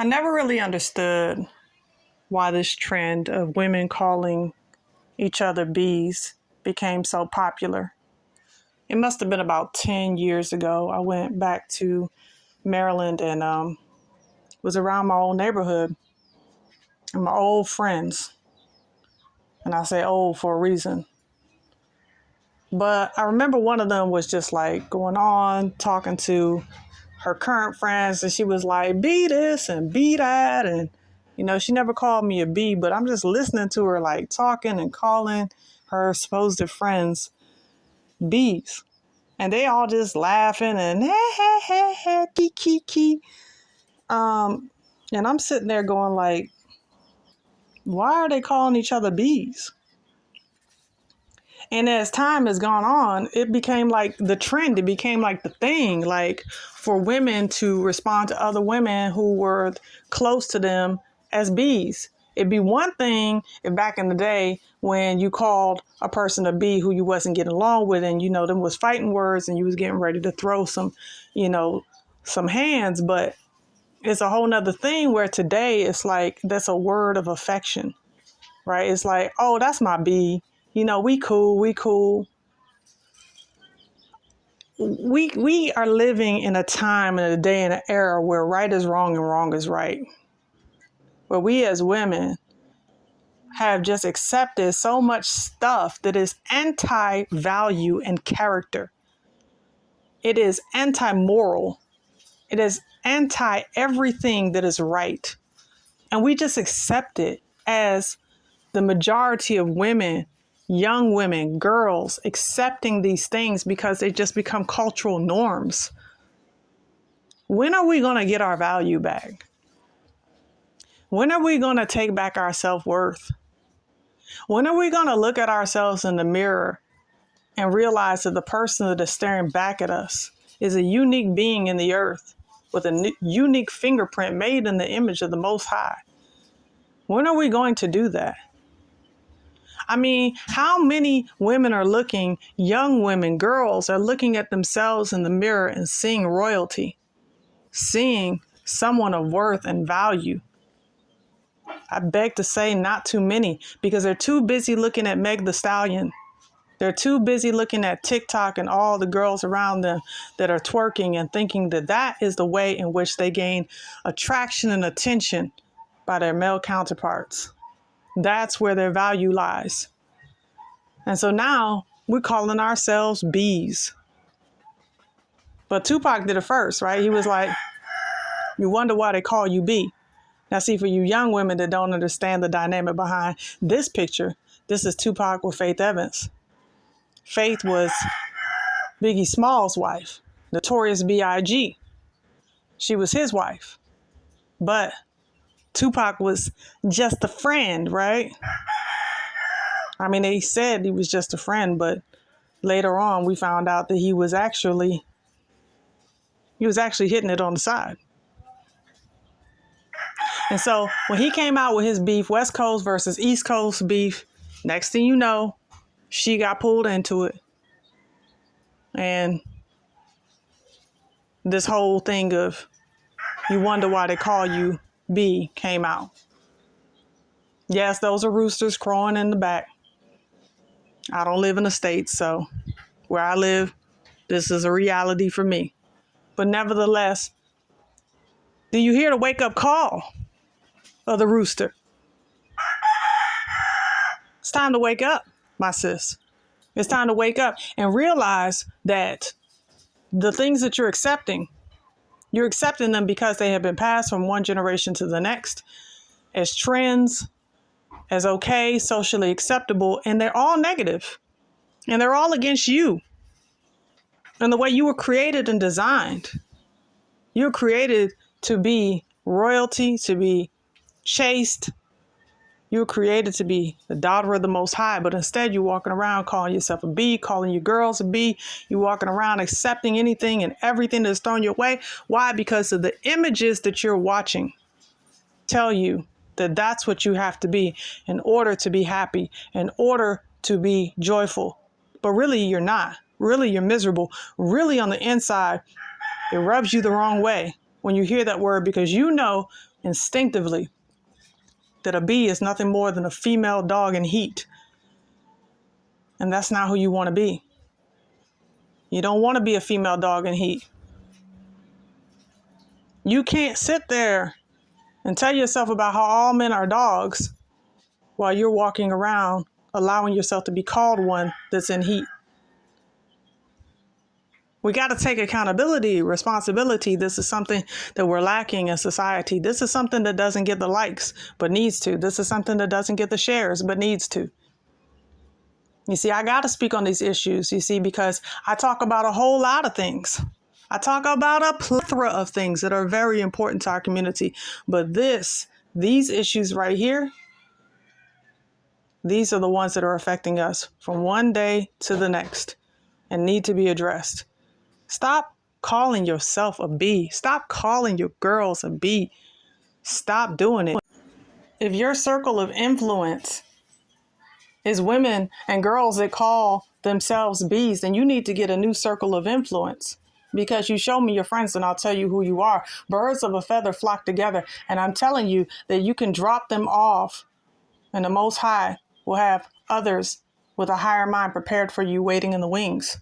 I never really understood why this trend of women calling each other bees became so popular. It must have been about 10 years ago. I went back to Maryland and was around my old neighborhood and my old friends. And I say old for a reason. But I remember one of them was just like going on, talking to her current friends, and she was like, be this and be that. And, she never called me a bee, but I'm just listening to her like talking and calling her supposed friends bees. And they all just laughing and kiki. And I'm sitting there going like, why are they calling each other bees? And as time has gone on, it became like the trend. It became like the thing, like for women to respond to other women who were close to them as bees. It'd be one thing if back in the day when you called a person a bee who you wasn't getting along with, and them was fighting words and you was getting ready to throw some hands. But it's a whole nother thing where today it's like that's a word of affection, right? It's like, oh, that's my bee. We cool. We are living in a time and a day and an era where right is wrong and wrong is right. Where we as women have just accepted so much stuff that is anti-value and character. It is anti-moral. It is anti-everything that is right. And we just accept it as the majority of women, young women, girls, accepting these things because they just become cultural norms. When are we going to get our value back? When are we going to take back our self-worth? When are we going to look at ourselves in the mirror and realize that the person that is staring back at us is a unique being in the earth with a unique fingerprint made in the image of the Most High? When are we going to do that? I mean, how many women are looking, young women, girls are looking at themselves in the mirror and seeing royalty, seeing someone of worth and value? I beg to say not too many, because they're too busy looking at Meg the Stallion. They're too busy looking at TikTok and all the girls around them that are twerking and thinking that that is the way in which they gain attraction and attention by their male counterparts. That's where their value lies. And so now we're calling ourselves bees. But Tupac did it first, right? He was like, you wonder why they call you bee. Now, see, for you young women that don't understand the dynamic behind this picture, this is Tupac with Faith Evans. Faith was Biggie Small's wife, Notorious B.I.G. She was his wife. But Tupac was just a friend, right? I mean, they said he was just a friend, but later on we found out that he was actually hitting it on the side. And so when he came out with his beef, West Coast versus East Coast beef, next thing you know, she got pulled into it. And this whole thing of you wonder why they call you bee came out. Yes, those are roosters crowing in the back. I don't live in the States, so where I live, this is a reality for me. But nevertheless, do you hear the wake-up call of the rooster? It's time to wake up, my sis. It's time to wake up and realize that the things that you're accepting them because they have been passed from one generation to the next as trends, as okay, socially acceptable, and they're all negative. And they're all against you and the way you were created and designed. You're created to be royalty, to be chaste. You were created to be the daughter of the Most High, but instead you're walking around calling yourself a bee, calling your girls a bee. You're walking around accepting anything and everything that's thrown your way. Why? Because of the images that you're watching tell you that that's what you have to be in order to be happy, in order to be joyful. But really, you're not. Really, you're miserable. Really, on the inside, it rubs you the wrong way when you hear that word, because you know instinctively that a bee is nothing more than a female dog in heat. And that's not who you want to be. You don't want to be a female dog in heat. You can't sit there and tell yourself about how all men are dogs while you're walking around allowing yourself to be called one that's in heat. We got to take accountability, responsibility. This is something that we're lacking in society. This is something that doesn't get the likes, but needs to. This is something that doesn't get the shares, but needs to. You see, I got to speak on these issues, you see, because I talk about a whole lot of things. I talk about a plethora of things that are very important to our community. But these issues right here, these are the ones that are affecting us from one day to the next and need to be addressed. Stop calling yourself a bee. Stop calling your girls a bee. Stop doing it. If your circle of influence is women and girls that call themselves bees, then you need to get a new circle of influence. Because you show me your friends and I'll tell you who you are. Birds of a feather flock together. And I'm telling you that you can drop them off and the Most High will have others with a higher mind prepared for you waiting in the wings.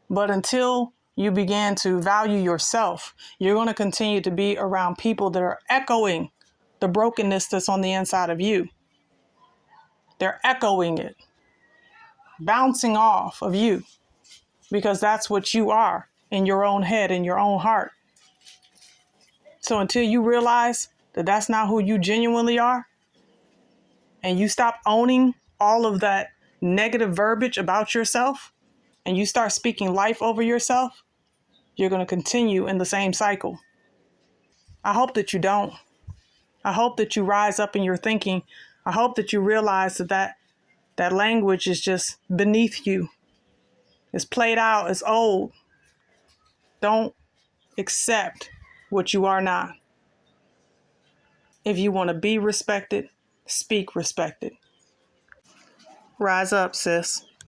But until you begin to value yourself, you're going to continue to be around people that are echoing the brokenness that's on the inside of you. They're echoing it, bouncing off of you, because that's what you are in your own head, in your own heart. So until you realize that that's not who you genuinely are, and you stop owning all of that negative verbiage about yourself, and you start speaking life over yourself, you're going to continue in the same cycle. I hope that you don't. I hope that you rise up in your thinking. I hope that you realize that language is just beneath you. It's played out. It's old. Don't accept what you are not. If you want to be respected, speak respected. Rise up, sis.